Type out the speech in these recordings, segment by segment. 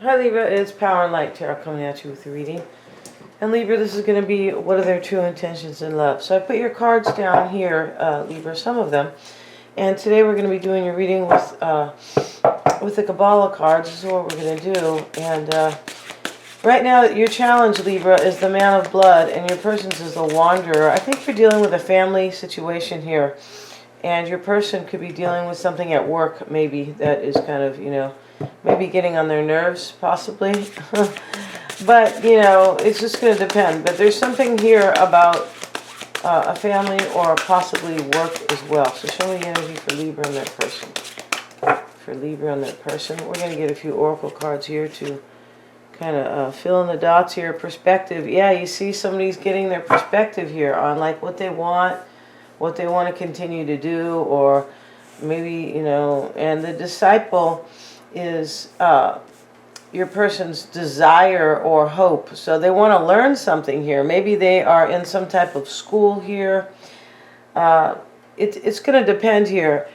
Hi Libra, it's Power and Light Tarot coming at you with the reading. And Libra, this is going to be what are their true intentions in love. So I put your cards down here, Libra, some of them. And today we're going to be doing your reading with the Kabbalah cards. This is what we're going to do. And right now, your challenge, Libra, is the Man of Blood, and your person's is the Wanderer. I think you're dealing with a family situation here. And your person could be dealing with something at work, maybe, that is kind of, maybe getting on their nerves, possibly. But, it's just going to depend. But there's something here about a family or possibly work as well. So show me the energy for Libra and their person. For Libra and their person. We're going to get a few oracle cards here to kind of fill in the dots here. Perspective. Yeah, you see somebody's getting their perspective here on like what they want to continue to do, or maybe, and the disciple is your person's desire or hope. So they want to learn something here. Maybe they are in some type of school here. It's going to depend here.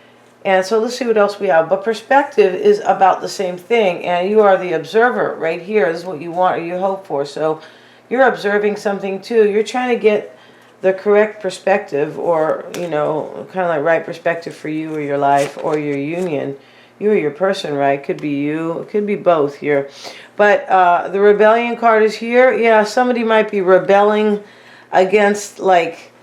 And so let's see what else we have. But perspective is about the same thing. And you are the observer right here. This is what you want or you hope for. So you're observing something too. You're trying to get the correct perspective, or, kind of like right perspective for you or your life or your union. You or your person, right? Could be you. It could be both here. But the rebellion card is here. Yeah, somebody might be rebelling against, like,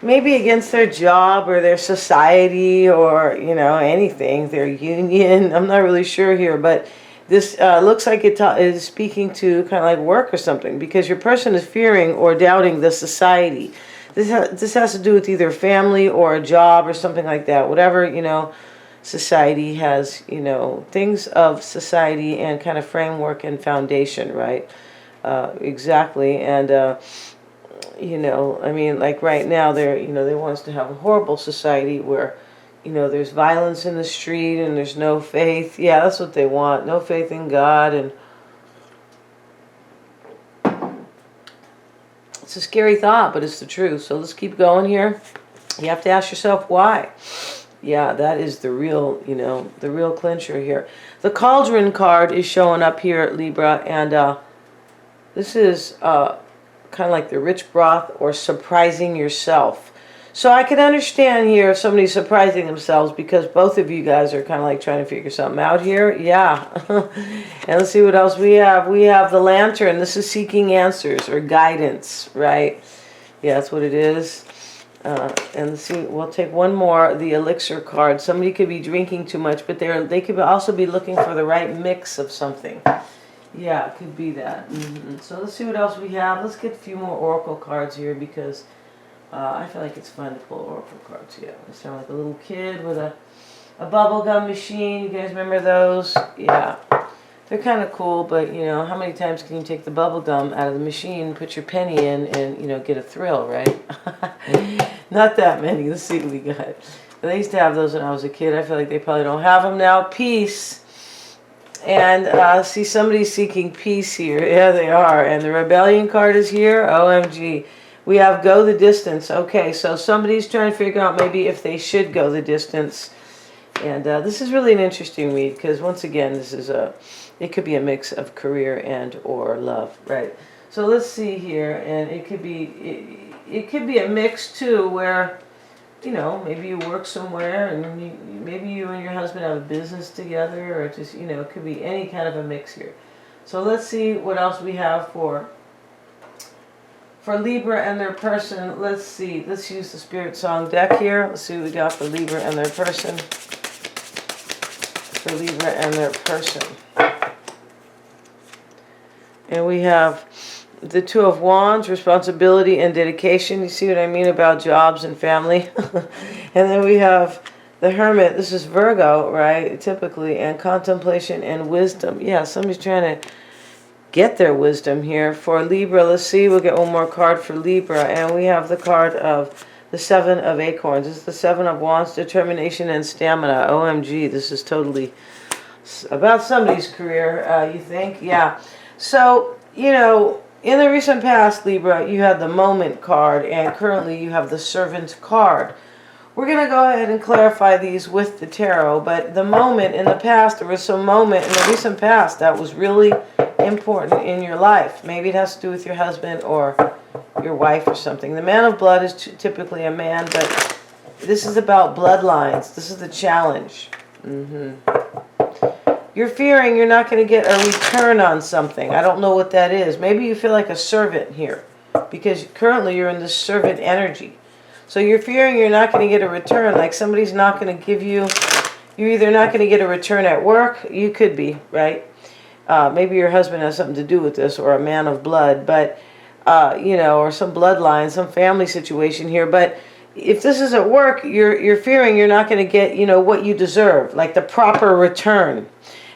maybe against their job or their society or, anything, their union. I'm not really sure here, but this looks like it is speaking to kind of like work or something, because your person is fearing or doubting the society. This has to do with either family or a job or something like that. Whatever, society has, things of society and kind of framework and foundation, right? Exactly. And, I mean, like right now, they want us to have a horrible society where, there's violence in the street and there's no faith. Yeah, that's what they want. No faith in God. And it's a scary thought, but it's the truth. So let's keep going here. You have to ask yourself why. Yeah, that is the real, the real clincher here. The Cauldron card is showing up here at Libra, and this is kind of like the rich broth or surprising yourself. So I can understand here if somebody's surprising themselves, because both of you guys are kind of like trying to figure something out here. Yeah. And let's see what else we have. We have the Lantern. This is seeking answers or guidance, right? Yeah, that's what it is. And let's see, we'll take one more, the Elixir card. Somebody could be drinking too much, but they could also be looking for the right mix of something. Yeah, it could be that. So let's see what else we have. Let's get a few more oracle cards here, because I feel like it's fun to pull oracle cards. Yeah, I sound like a little kid with a bubblegum machine. You guys remember those? Yeah. They're kind of cool, but, how many times can you take the bubble gum out of the machine, put your penny in, and, get a thrill, right? Not that many. Let's see what we got. They used to have those when I was a kid. I feel like they probably don't have them now. Peace. And see, somebody's seeking peace here. Yeah, they are. And the Rebellion card is here. OMG. We have go the distance. Okay, so somebody's trying to figure out maybe if they should go the distance. And this is really an interesting read, because once again, this is it could be a mix of career and or love, right? So let's see here, and it could be a mix too, where maybe you work somewhere, and maybe you and your husband have a business together, or just it could be any kind of a mix here. So let's see what else we have for Libra and their person. Let's see. Let's use the Spirit Song deck here. Let's see what we got for Libra and their person. For Libra and their person. And we have the Two of Wands, responsibility and dedication. You see what I mean about jobs and family? And then we have the Hermit. This is Virgo, right? Typically. And contemplation and wisdom. Yeah, somebody's trying to get their wisdom here. For Libra, let's see. We'll get one more card for Libra. And we have the card of the Seven of Acorns. This is the Seven of Wands, determination and stamina. OMG, this is totally about somebody's career, you think? Yeah. So, in the recent past, Libra, you had the Moment card, and currently you have the Servant card, We're going to go ahead and clarify these with the tarot, but the moment in the past, there was some moment in the recent past that was really important in your life. Maybe it has to do with your husband or your wife or something. The man of blood is typically a man, but this is about bloodlines. This is the challenge. You're fearing you're not going to get a return on something. I don't know what that is. Maybe you feel like a servant here, because currently you're in this servant energy. So you're fearing you're not going to get a return, like somebody's not going to give you, you're either not going to get a return at work, you could be, right? Maybe your husband has something to do with this, or a man of blood, but, you know, or some bloodline, some family situation here. But if this is at work, you're fearing you're not going to get, you know, what you deserve, like the proper return.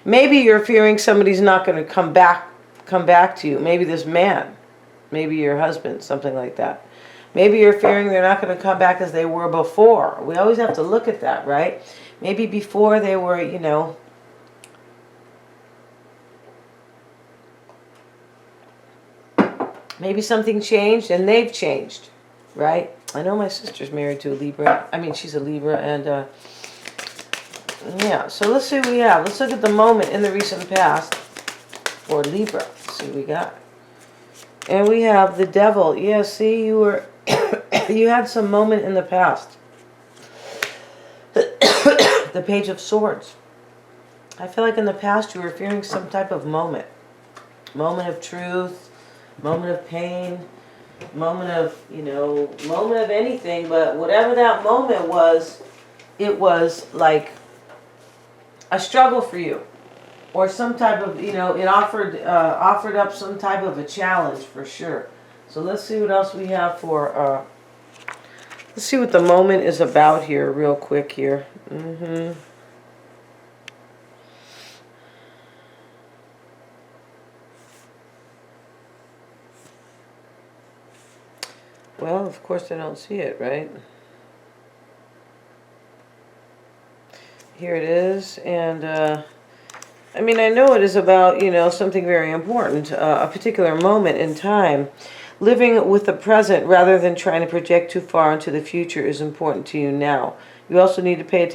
Maybe you're fearing somebody's not going to come back to you. Maybe this man, maybe your husband, something like that. Maybe you're fearing they're not going to come back as they were before. We always have to look at that, right? Maybe before they were, you know, maybe something changed and they've changed, right? I know my sister's married to a Libra. I mean, she's a Libra, and yeah. So let's see what we have. Let's look at the moment in the recent past for Libra. Let's see what we got. And we have the Devil. Yeah, see, you were you had some moment in the past. The Page of Swords. I feel like in the past you were fearing some type of moment. Moment of truth, moment of pain, moment of, you know, moment of anything, but whatever that moment was, it was like a struggle for you. Or some type of, you know, it offered up some type of a challenge for sure. So let's see what else we have for, let's see what the moment is about here real quick here. Well, of course I don't see it, right? Here it is, and I mean, I know it is about, you know, something very important, a particular moment in time. Living with the present rather than trying to project too far into the future is important to you now. You also need to pay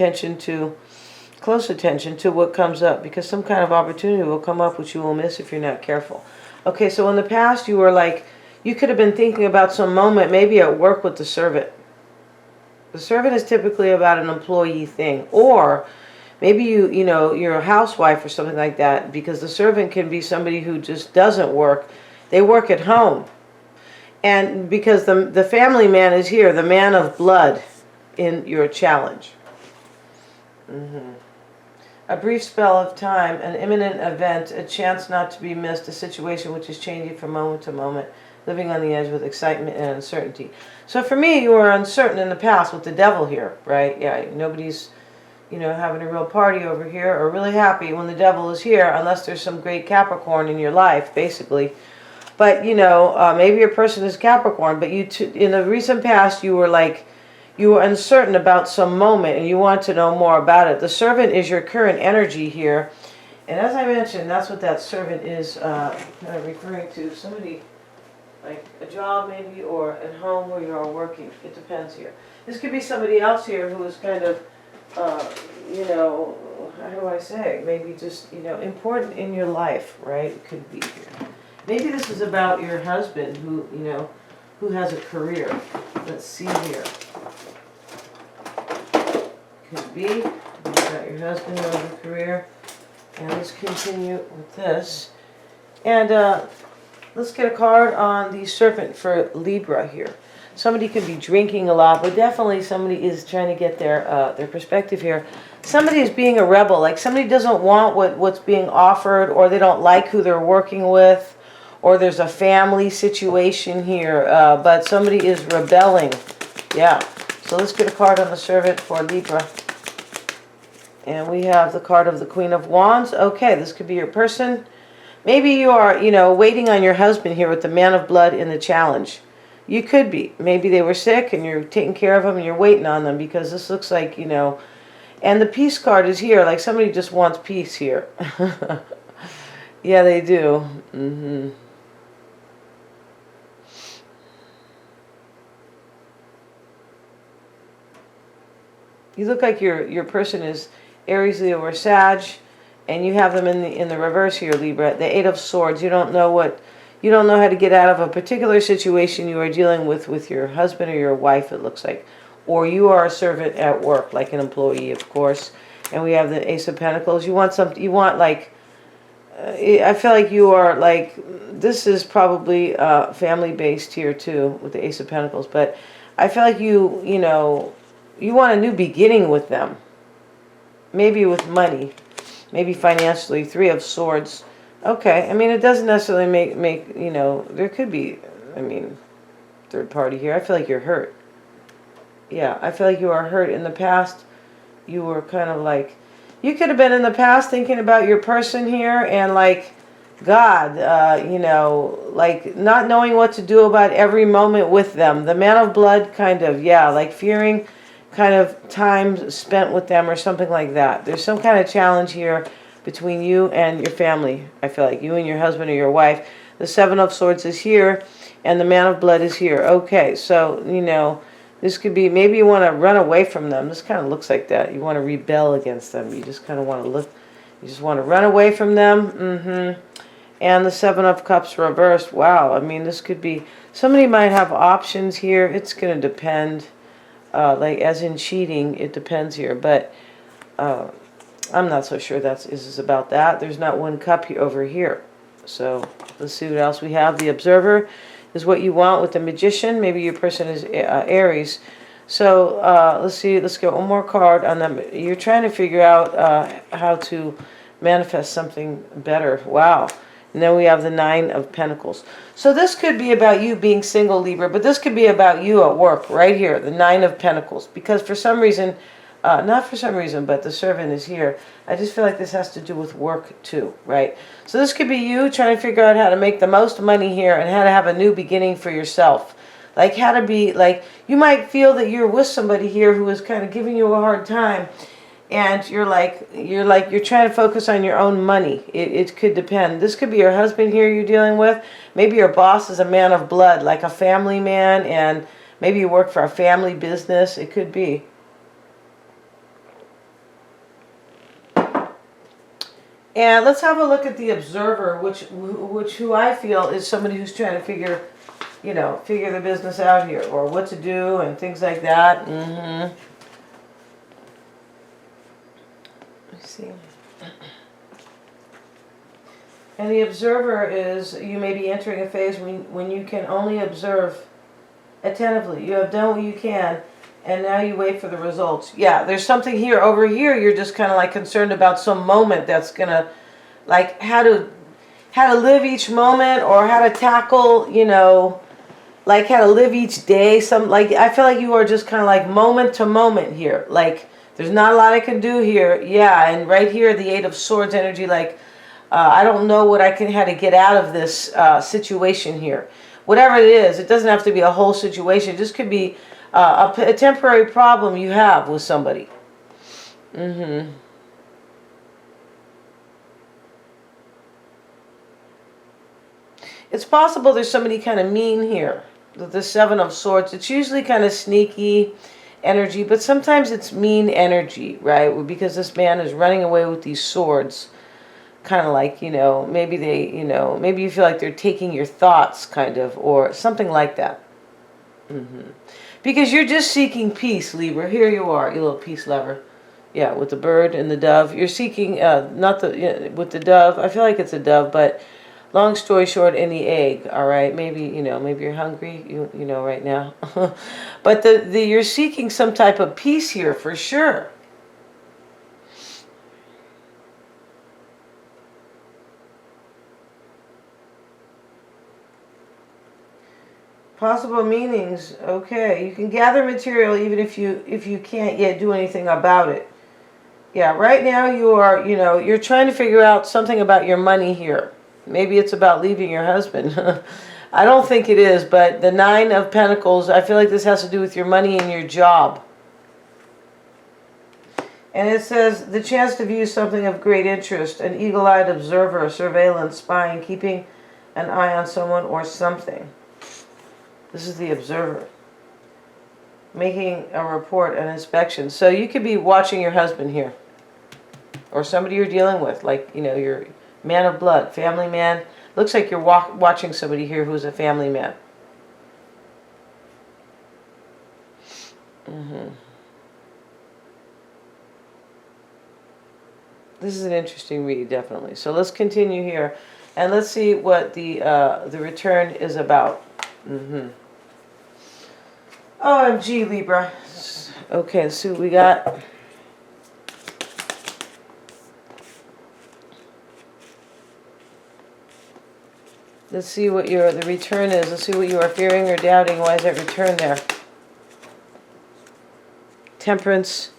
close attention to what comes up, because some kind of opportunity will come up which you will miss if you're not careful. Okay, so in the past you were like, you could have been thinking about some moment, maybe at work with the servant. The servant is typically about an employee thing, or maybe you know, you're a housewife or something like that, because the servant can be somebody who just doesn't work. They work at home. And because the family man is here, the man of blood in your challenge. A brief spell of time, an imminent event, a chance not to be missed, a situation which is changing from moment to moment, living on the edge with excitement and uncertainty. So for me, you were uncertain in the past with the Devil here, right? Yeah, nobody's, you know, having a real party over here or really happy when the Devil is here, unless there's some great Capricorn in your life, basically. But, you know, maybe your person is Capricorn, but in the recent past, you were like, you were uncertain about some moment and you want to know more about it. The servant is your current energy here. And as I mentioned, that's what that servant is kind of referring to. Somebody, like a job maybe, or at home where you are working. It depends here. This could be somebody else here who is kind of, you know, how do I say, maybe just, you know, important in your life, right? It could be here. Maybe this is about your husband who, you know, who has a career. Let's see here. Could be. You've got your husband who has a career. And let's continue with this. And let's get a card on the Serpent for Libra here. Somebody could be drinking a lot, but definitely somebody is trying to get their perspective here. Somebody is being a rebel, like somebody doesn't want what's being offered, or they don't like who they're working with, or there's a family situation here, but somebody is rebelling. Yeah. So let's get a card on the Servant for Libra. And we have the card of the Queen of Wands. Okay, this could be your person. Maybe you are, you know, waiting on your husband here with the Man of Blood in the challenge. You could be. Maybe they were sick and you're taking care of them and you're waiting on them, because this looks like, you know, and the peace card is here, like somebody just wants peace here. Yeah, they do. You look like your person is Aries, Leo, or Sag, and you have them in the reverse here, Libra. The Eight of Swords. You don't know how to get out of a particular situation you are dealing with your husband or your wife, it looks like. Or you are a servant at work, like an employee, of course. And we have the Ace of Pentacles. You want like, I feel like you are like, this is probably family-based here too, with the Ace of Pentacles. But I feel like you want a new beginning with them. Maybe with money. Maybe financially. Three of Swords. Okay, I mean, it doesn't necessarily make there could be, third party here. I feel like you're hurt. Yeah, I feel like you are hurt. In the past, you were kind of like, you could have been in the past thinking about your person here and like, God, like not knowing what to do about every moment with them. The Man of Blood kind of, yeah, like fearing kind of time spent with them or something like that. There's some kind of challenge here between you and your family. I feel like you and your husband or your wife. The Seven of Swords is here and the Man of Blood is here. Okay, so, this could be, maybe you want to run away from them. This kind of looks like that. You want to rebel against them. You just kind of want to you just want to run away from them. And the Seven of Cups reversed. Wow, I mean, this could be, somebody might have options here. It's going to depend, like as in cheating, it depends here. But I'm not so sure is about that. There's not one cup here, over here. So let's see what else we have. The Observer is what you want with the Magician. Maybe your person is Aries. So let's see. Let's get one more card on them. You're trying to figure out how to manifest something better. Wow. And then we have the Nine of Pentacles. So this could be about you being single, Libra, but this could be about you at work right here, the Nine of Pentacles. Because for some reason, not for some reason, but the Servant is here. I just feel like this has to do with work too, right? So this could be you trying to figure out how to make the most money here and how to have a new beginning for yourself. Like how to be, like, you might feel that you're with somebody here who is kind of giving you a hard time. And you're trying to focus on your own money. It could depend. This could be your husband here you're dealing with. Maybe your boss is a man of blood, like a family man, and maybe you work for a family business. It could be. And let's have a look at the Observer, who I feel is somebody who's trying to figure the business out here, or what to do and things like that. See. And the Observer is, you may be entering a phase when you can only observe attentively. You have done what you can, and now you wait for the results. Yeah, there's something here. Over here, you're just kind of like concerned about some moment that's gonna, like how to live each moment, or how to tackle, like how to live each day. I feel like you are just kind of like moment to moment here, like. There's not a lot I can do here. Yeah, and right here, the Eight of Swords energy, like, I don't know how to get out of this situation here. Whatever it is, it doesn't have to be a whole situation. It just could be a temporary problem you have with somebody. It's possible there's somebody kind of mean here. The Seven of Swords, it's usually kind of sneaky energy, but sometimes it's mean energy, right? Because this man is running away with these swords, kind of like, maybe maybe you feel like they're taking your thoughts, kind of, or something like that. Because you're just seeking peace, Libra. Here you are, you little peace lover. Yeah, with the bird and the dove. You're seeking, with the dove. I feel like it's a dove, but long story short, in the egg, all right? Maybe, maybe you're hungry, right now. But you're seeking some type of peace here for sure. Possible meanings. Okay, you can gather material even if you can't yet do anything about it. Yeah, right now you are, you're trying to figure out something about your money here. Maybe it's about leaving your husband. I don't think it is, but the Nine of Pentacles, I feel like this has to do with your money and your job. And it says, the chance to view something of great interest, an eagle-eyed observer, surveillance, spying, keeping an eye on someone or something. This is the Observer. making a report, an inspection. So you could be watching your husband here, or somebody you're dealing with, like, you know, your man of blood, family man. Looks like you're watching somebody here who's a family man. This is an interesting read, definitely. So let's continue here, and let's see what the return is about. OMG, Libra. Okay, let's see what we got. Let's see what the return is. Let's see what you are fearing or doubting. Why is that return there? Temperance,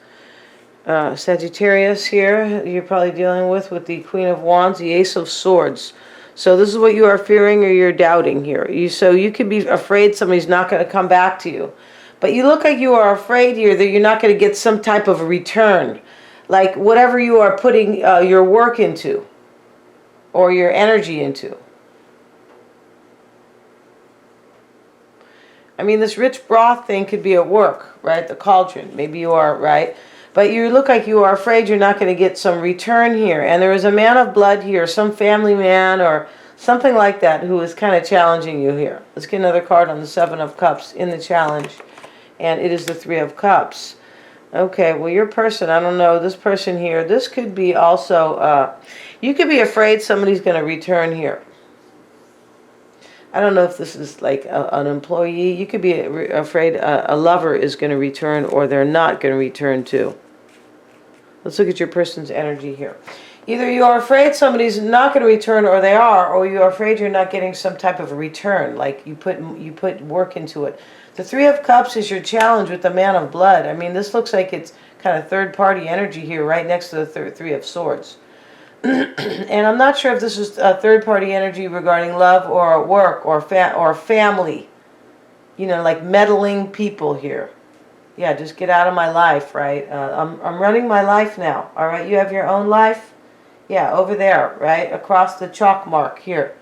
Sagittarius here. You're probably dealing with the Queen of Wands, the Ace of Swords. So this is what you are fearing or you're doubting here. So you could be afraid somebody's not going to come back to you. But you look like you are afraid here that you're not going to get some type of a return. Like whatever you are putting your work into or your energy into. I mean, this rich broth thing could be at work, right? The cauldron. Maybe you are, right? But you look like you are afraid you're not going to get some return here. And there is a man of blood here, some family man or something like that who is kind of challenging you here. Let's get another card on the Seven of Cups in the challenge. And it is the Three of Cups. Okay, well, your person, I don't know, this person here, this could be also, you could be afraid somebody's going to return here. I don't know if this is like an employee. You could be afraid a lover is going to return or they're not going to return too. Let's look at your person's energy here. Either you are afraid somebody's not going to return or they are, or you are afraid you're not getting some type of a return, like you put work into it. The Three of Cups is your challenge with the Man of Blood. I mean, this looks like it's kind of third-party energy here right next to the Three of Swords. And I'm not sure if this is a third-party energy regarding love or work or family. You know, like meddling people here. Yeah, just get out of my life, right? I'm running my life now, all right? You have your own life? Yeah, over there, right? Across the chalk mark here.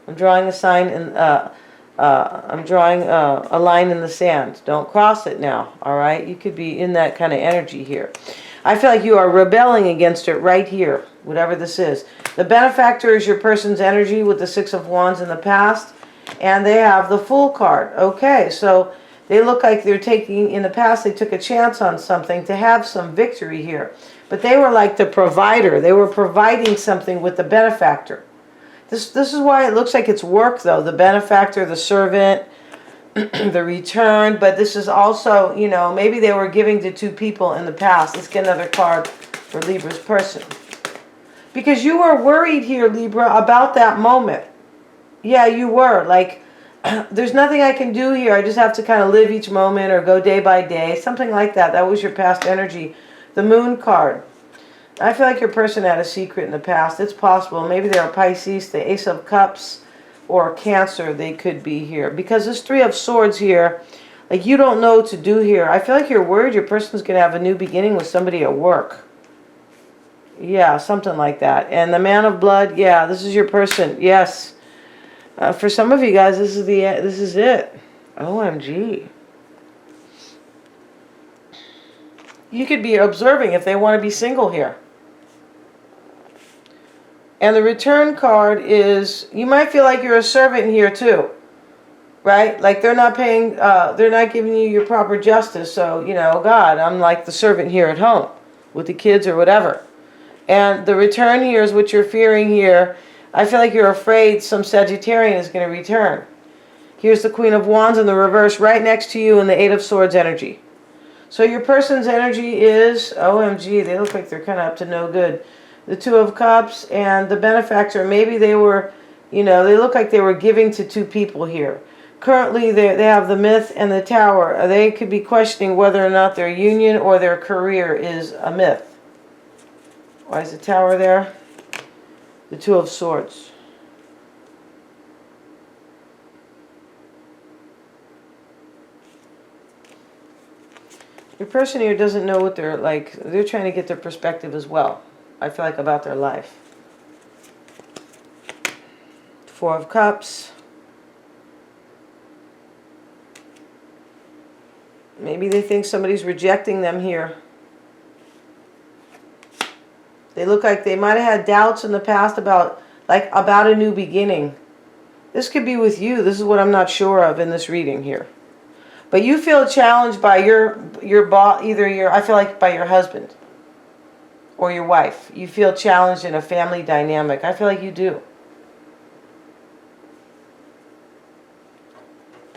I'm drawing a sign and I'm drawing a line in the sand. Don't cross it now, all right? You could be in that kind of energy here. I feel like you are rebelling against it right here, whatever this is. The benefactor is your person's energy with the Six of Wands in the past, and they have the Fool card. Okay, so they look like they're taking, in the past, they took a chance on something to have some victory here. But they were like the provider. They were providing something with the benefactor. This is why it looks like it's work, though. The benefactor, the servant, the return, but this is also, you know, maybe they were giving to two people in the past. Let's get another card for Libra's person. Because you were worried here, Libra, about that moment. Yeah, you were. Like, there's nothing I can do here. I just have to kind of live each moment or go day by day. Something like that. That was your past energy. The Moon card. I feel like your person had a secret in the past. It's possible. Maybe they're a Pisces, the Ace of Cups, or Cancer, they could be here. Because this Three of Swords here, like you don't know what to do here. I feel like you're worried your person's going to have a new beginning with somebody at work. Yeah, something like that. And the Man of Blood, yeah, this is your person. Yes. For some of you guys, this is it. OMG. You could be observing if they want to be single here. And the return card is, you might feel like you're a servant here too, right? Like they're not paying, they're not giving you your proper justice. So, you know, God, I'm like the servant here at home with the kids or whatever. And the return here is what you're fearing here. I feel like you're afraid some Sagittarian is going to return. Here's the Queen of Wands in the reverse right next to you in the Eight of Swords energy. So your person's energy is, OMG, they look like they're kind of up to no good. The Two of Cups and the benefactor, maybe they were, you know, they look like they were giving to two people here. Currently, they have the Myth and the Tower. They could be questioning whether or not their union or their career is a myth. Why is the Tower there? The Two of Swords. Your person here doesn't know what they're like. They're trying to get their perspective as well. I feel like about their life. Four of Cups. Maybe they think somebody's rejecting them here. They look like they might have had doubts in the past about a new beginning. This could be with you. This is what I'm not sure of in this reading here. But you feel challenged by your boss, I feel like by your husband or your wife. You feel challenged in a family dynamic. I feel like you do.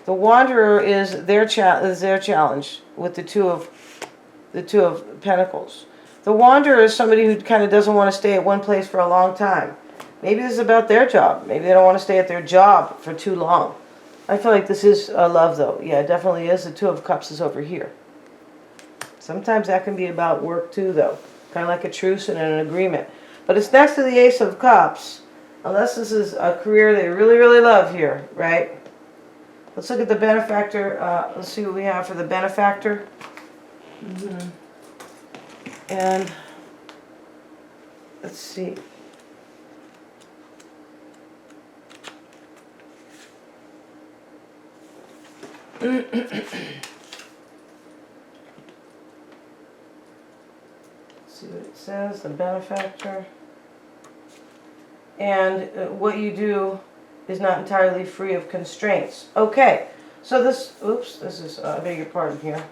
The Wanderer is their challenge with the two of Pentacles. The Wanderer is somebody who kind of doesn't want to stay at one place for a long time. Maybe this is about their job. Maybe they don't want to stay at their job for too long. I feel like this is love, though. Yeah, it definitely is. The Two of Cups is over here. Sometimes that can be about work, too, though. Kind of like a truce and an agreement. But it's next to the Ace of Cups. Unless this is a career they really, really love here, right? Let's look at the benefactor. Let's see what we have for the benefactor. And let's see. Let's see what it says, the benefactor. And what you do is not entirely free of constraints. Okay, so this is, I beg your pardon here.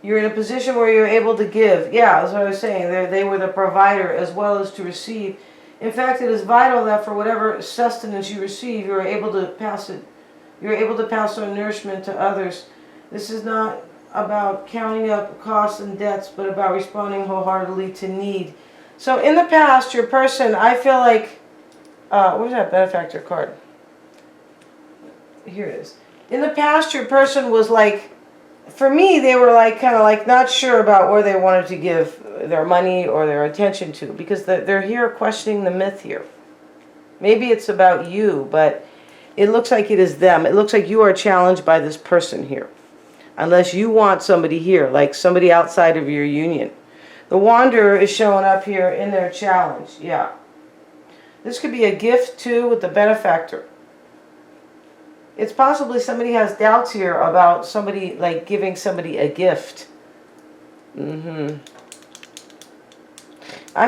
You're in a position where you're able to give. Yeah, that's what I was saying. They were the provider as well as to receive. In fact, it is vital that for whatever sustenance you receive, you're able to pass it. You're able to pass on nourishment to others. This is not about counting up costs and debts, but about responding wholeheartedly to need. So in the past, your person, I feel like, where's that benefactor card? Here it is. In the past, your person was like, for me, they were like kind of like not sure about where they wanted to give their money or their attention to, because they're here questioning the myth here. Maybe it's about you, but it looks like it is them. It looks like you are challenged by this person here. Unless you want somebody here, like somebody outside of your union. The Wanderer is showing up here in their challenge. Yeah. This could be a gift too with the benefactor. It's possibly somebody has doubts here about somebody like giving somebody a gift. I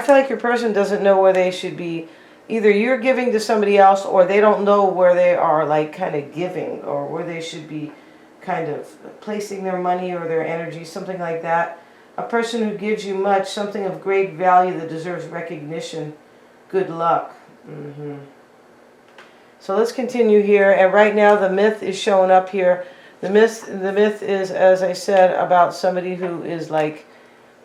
feel like your person doesn't know where they should be. Either you're giving to somebody else or they don't know where they are like kind of giving or where they should be kind of placing their money or their energy, something like that. A person who gives you much, something of great value that deserves recognition. Good luck. So let's continue here. And right now the myth is showing up here. The myth is, as I said, about somebody who is like,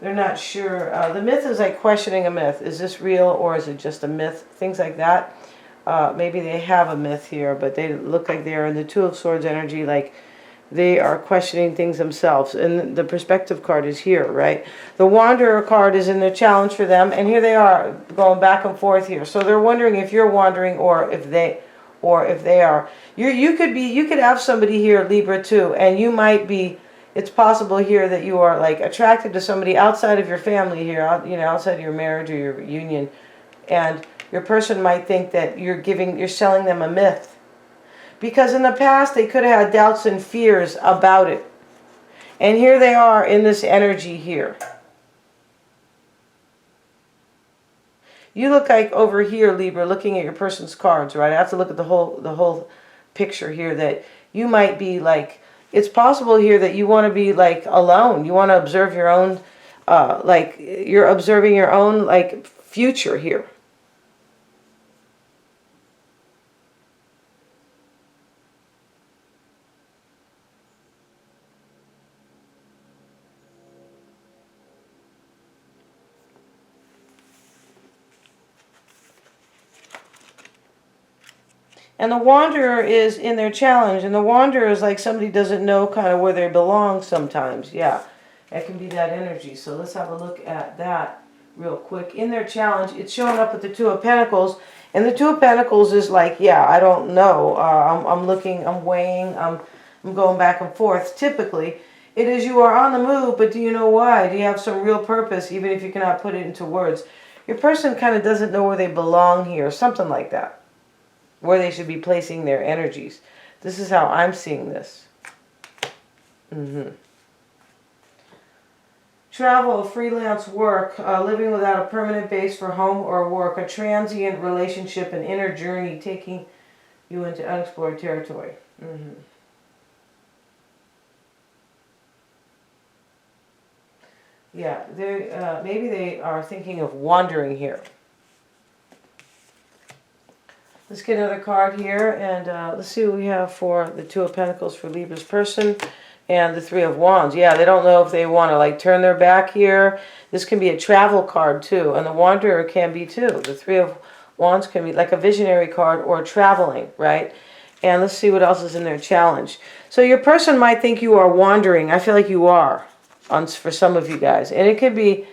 they're not sure. The myth is like questioning a myth. Is this real or is it just a myth? Things like that. Maybe they have a myth here, but they look like they're in the Two of Swords energy, like they are questioning things themselves. And the perspective card is here, right? The Wanderer card is in the challenge for them, and here they are going back and forth here. So they're wondering if you're wandering or if they are. You could have somebody here, Libra too, and you might be. It's possible here that you are like attracted to somebody outside of your family here, outside of your marriage or your union, and your person might think that you're selling them a myth. Because in the past, they could have had doubts and fears about it. And here they are in this energy here. You look like over here, Libra, looking at your person's cards, right? I have to look at the whole picture here, that you might be like, it's possible here that you want to be like alone. You want to observe your own, like you're observing your own like future here. And the Wanderer is in their challenge. And the Wanderer is like somebody doesn't know kind of where they belong sometimes. Yeah, that can be that energy. So let's have a look at that real quick. In their challenge, it's showing up with the Two of Pentacles. And the Two of Pentacles is like, yeah, I don't know. I'm looking, I'm weighing, I'm going back and forth. Typically, it is you are on the move, but do you know why? Do you have some real purpose, even if you cannot put it into words? Your person kind of doesn't know where they belong here, something like that. Where they should be placing their energies. This is how I'm seeing this. Travel, freelance work, living without a permanent base for home or work, a transient relationship, an inner journey taking you into unexplored territory. Yeah, maybe they are thinking of wandering here. Let's get another card here, and let's see what we have for the Two of Pentacles for Libra's person. And the Three of Wands. Yeah, they don't know if they want to like turn their back here. This can be a travel card too. And the Wanderer can be too. The Three of Wands can be like a visionary card or traveling, right? And let's see what else is in their challenge. So your person might think you are wandering. I feel like you are for some of you guys. And it could be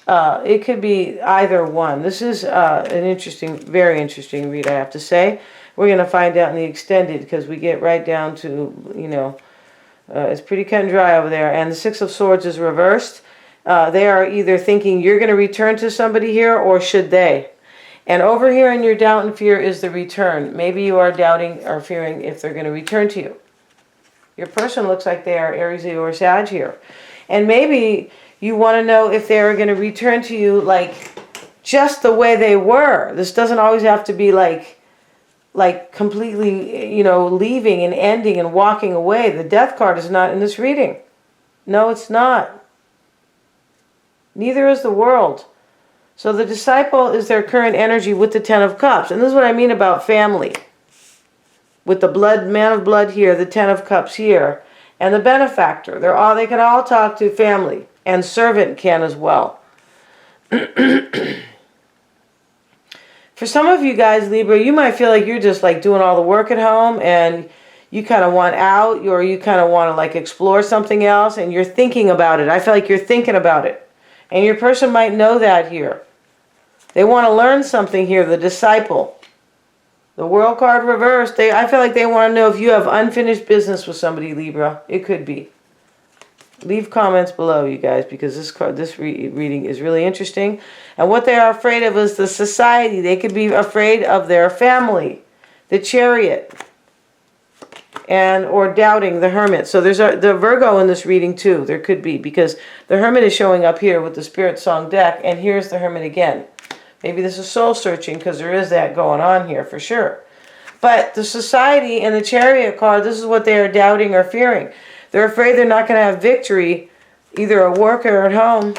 either one. This is an interesting, very interesting read, I have to say. We're going to find out in the extended because we get right down to, you know, it's pretty cut and dry over there. And the Six of Swords is reversed. They are either thinking you're going to return to somebody here, or should they? And over here in your doubt and fear is the return. Maybe you are doubting or fearing if they're going to return to you. Your person looks like they are Aries or Sag here. And maybe you want to know if they're going to return to you like just the way they were. This doesn't always have to be like completely, you know, leaving and ending and walking away. The Death card is not in this reading. No, it's not. Neither is the World. So the Disciple is their current energy with the Ten of Cups. And this is what I mean about family. With the blood, Man of Blood here, the Ten of Cups here, and the Benefactor. They can all talk to family. And Servant can as well. For some of you guys, Libra, you might feel like you're just like doing all the work at home and you kind of want out, or you kind of want to like explore something else and you're thinking about it. I feel like you're thinking about it. And your person might know that here. They want to learn something here, the Disciple. The World card reversed. I feel like they want to know if you have unfinished business with somebody, Libra. It could be. Leave comments below, you guys, because this reading is really interesting. And what they are afraid of is the society. They could be afraid of their family, the Chariot, or doubting the Hermit. So there's the Virgo in this reading too. There could be, because the Hermit is showing up here with the Spirit Song deck, and here's the Hermit again. Maybe this is soul searching, because there is that going on here for sure. But the Society and the Chariot card, this is what they are doubting or fearing. They're afraid they're not going to have victory, either at work or at home.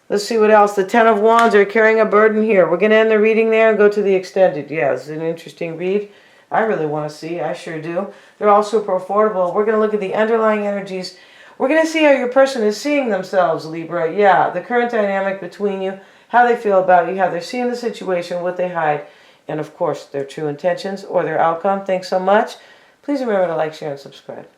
Let's see what else. The Ten of Wands are carrying a burden here. We're going to end the reading there and go to the extended. Yeah, it's an interesting read. I really want to see. I sure do. They're all super affordable. We're going to look at the underlying energies. We're going to see how your person is seeing themselves, Libra. Yeah, the current dynamic between you, how they feel about you, how they're seeing the situation, what they hide, and of course, their true intentions or their outcome. Thanks so much. Please remember to like, share, and subscribe.